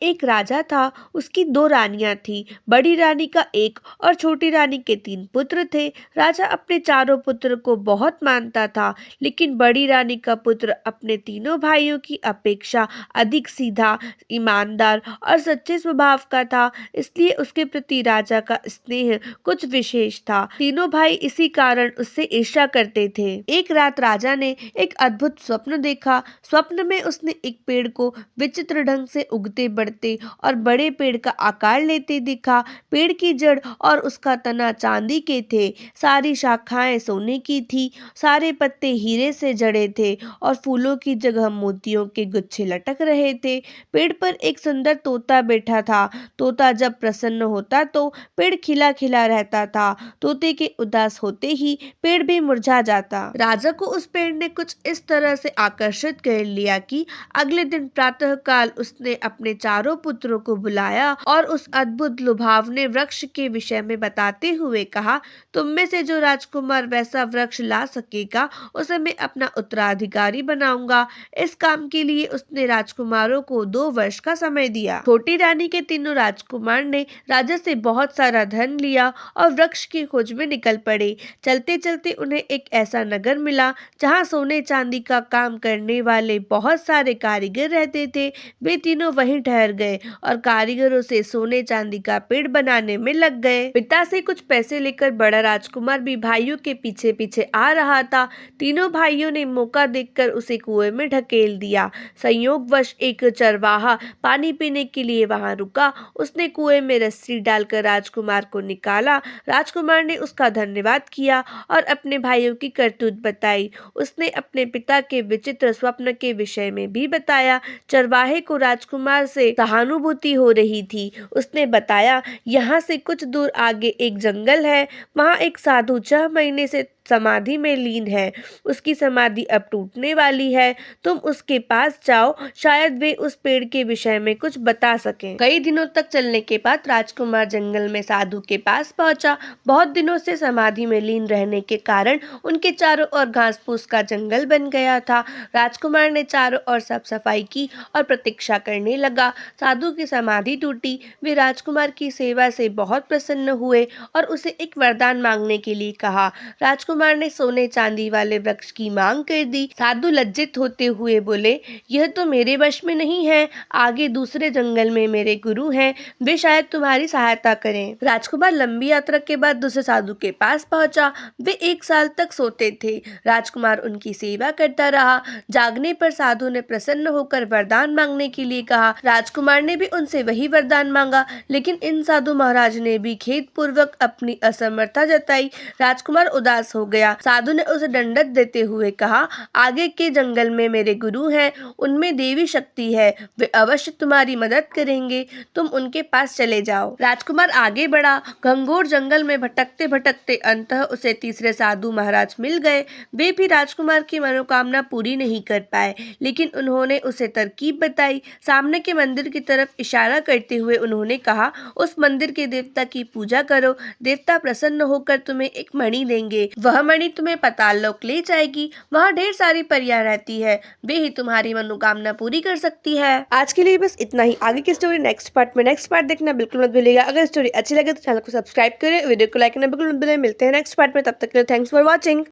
एक राजा था, उसकी दो रानियां थी। बड़ी रानी का एक और छोटी रानी के तीन पुत्र थे। राजा अपने चारों पुत्र को बहुत मानता था, लेकिन बड़ी रानी का पुत्र अपने तीनों भाइयों की अपेक्षा अधिक सीधा, ईमानदार और सच्चे स्वभाव का था। इसलिए उसके प्रति राजा का स्नेह कुछ विशेष था। तीनों भाई इसी कारण उससे ईर्ष्या करते थे। एक रात राजा ने एक अद्भुत स्वप्न देखा। स्वप्न में उसने एक पेड़ को विचित्र ढंग से उगते बढ़ते और बड़े पेड़ का आकार लेते दिखा। पेड़ की जड़ और उसका तना चांदी के थे, सारी शाखाएं सोने की थी, सारे पत्ते हीरे से जड़े थे और फूलों की जगह मोतियों के गुच्छे लटक रहे थे। पेड़ पर एक सुंदर तोता बैठा था। तोता जब प्रसन्न होता तो पेड़ खिला खिला रहता था। तोते के उदास होते ही पेड़ भी मुरझा जाता। राजा को उस पेड़ ने कुछ इस तरह से आकर्षित कर लिया कि अगले दिन प्रातःकाल उसने अपने चारों पुत्रों को बुलाया और उस अद्भुत लुभावने वृक्ष के विषय में बताते हुए कहा, तुम में से जो राजकुमार वैसा वृक्ष ला सकेगा उसे मैं अपना उत्तराधिकारी बनाऊंगा। इस काम के लिए उसने राजकुमारों को 2 वर्ष का समय दिया। छोटी रानी के तीनों राजकुमार ने राजा से बहुत सारा धन लिया और वृक्ष की खोज में निकल पड़े। चलते चलते उन्हें एक ऐसा नगर मिला जहाँ सोने चांदी का काम करने वाले बहुत सारे कारीगर रहते थे। वे तीनों वहीं ठहर गए और कारीगरों से सोने चांदी का पेड़ बनाने में लग गए। पिता से कुछ पैसे लेकर बड़ा राजकुमार भी भाइयों के पीछे पीछे आ रहा था। तीनों भाइयों ने मौका देखकर उसे कुएं में ढकेल दिया। संयोगवश एक चरवाहा पानी पीने के लिए वहां रुका। उसने कुएं में रस्सी डालकर राजकुमार को निकाला। राजकुमार ने उसका धन्यवाद किया और अपने भाइयों की करतूत बताई। उसने अपने पिता के विचित्र स्वप्न के विषय में भी बताया। चरवाहे को राजकुमार से सहानुभूति हो रही थी। उसने बताया, यहाँ से कुछ दूर आगे एक जंगल है, वहाँ एक साधु 6 महीने से समाधि में लीन है। उसकी समाधि अब टूटने वाली है। तुम उसके पास जाओ, शायद वे उस पेड़ के विषय में कुछ बता सकें। कई दिनों तक चलने के बाद राजकुमार जंगल में साधु के पास पहुंचा। बहुत दिनों से समाधि में लीन रहने के कारण उनके चारों ओर घास फूस का जंगल बन गया था। राजकुमार ने चारों ओर साफ सफाई की और प्रतीक्षा करने लगा। साधु की समाधि टूटी। वे राजकुमार की सेवा से बहुत प्रसन्न हुए और उसे एक वरदान मांगने के लिए कहा। राजकुमार ने सोने चांदी वाले वृक्ष की मांग कर दी। साधु लज्जित होते हुए बोले, यह तो मेरे वश में नहीं है। आगे दूसरे जंगल में मेरे गुरु हैं, वे शायद तुम्हारी सहायता करें। राजकुमार लंबी यात्रा के बाद दूसरे साधु के पास पहुंचा। वे 1 साल तक सोते थे। राजकुमार उनकी सेवा करता रहा। जागने पर साधु ने प्रसन्न होकर वरदान मांगने के लिए कहा। राजकुमार ने भी उनसे वही वरदान मांगा, लेकिन इन साधु महाराज ने भी खेदपूर्वक अपनी असमर्थता जताई। राजकुमार उदास हो गया। साधु ने उसे दंडवत देते हुए कहा, आगे के जंगल में मेरे गुरु हैं, उनमें देवी शक्ति है, वे अवश्य तुम्हारी मदद करेंगे, तुम उनके पास चले जाओ। राजकुमार आगे बढ़ा। घंघोर जंगल में भटकते भटकते अंततः उसे तीसरे साधु महाराज मिल गए। वे भी राजकुमार की मनोकामना पूरी नहीं कर पाए, लेकिन उन्होंने उसे तरकीब बताई। सामने के मंदिर की तरफ इशारा करते हुए उन्होंने कहा, उस मंदिर के देवता की पूजा करो, देवता प्रसन्न होकर तुम्हें एक मणि देंगे। वह मणि तुम्हें पाताल लोक ले जाएगी। वहाँ ढेर सारी परियां रहती है, वे ही तुम्हारी मनोकामना पूरी कर सकती है। आज के लिए बस इतना ही। आगे की स्टोरी नेक्स्ट पार्ट देखना बिल्कुल मत भूलिएगा। अगर स्टोरी अच्छी लगे तो चैनल को सब्सक्राइब करें, वीडियो को लाइक करना बिल्कुल मत भूलें। मिलते हैं नेक्स्ट पार्ट में, तब तक के लिए थैंक्स फॉर वॉचिंग।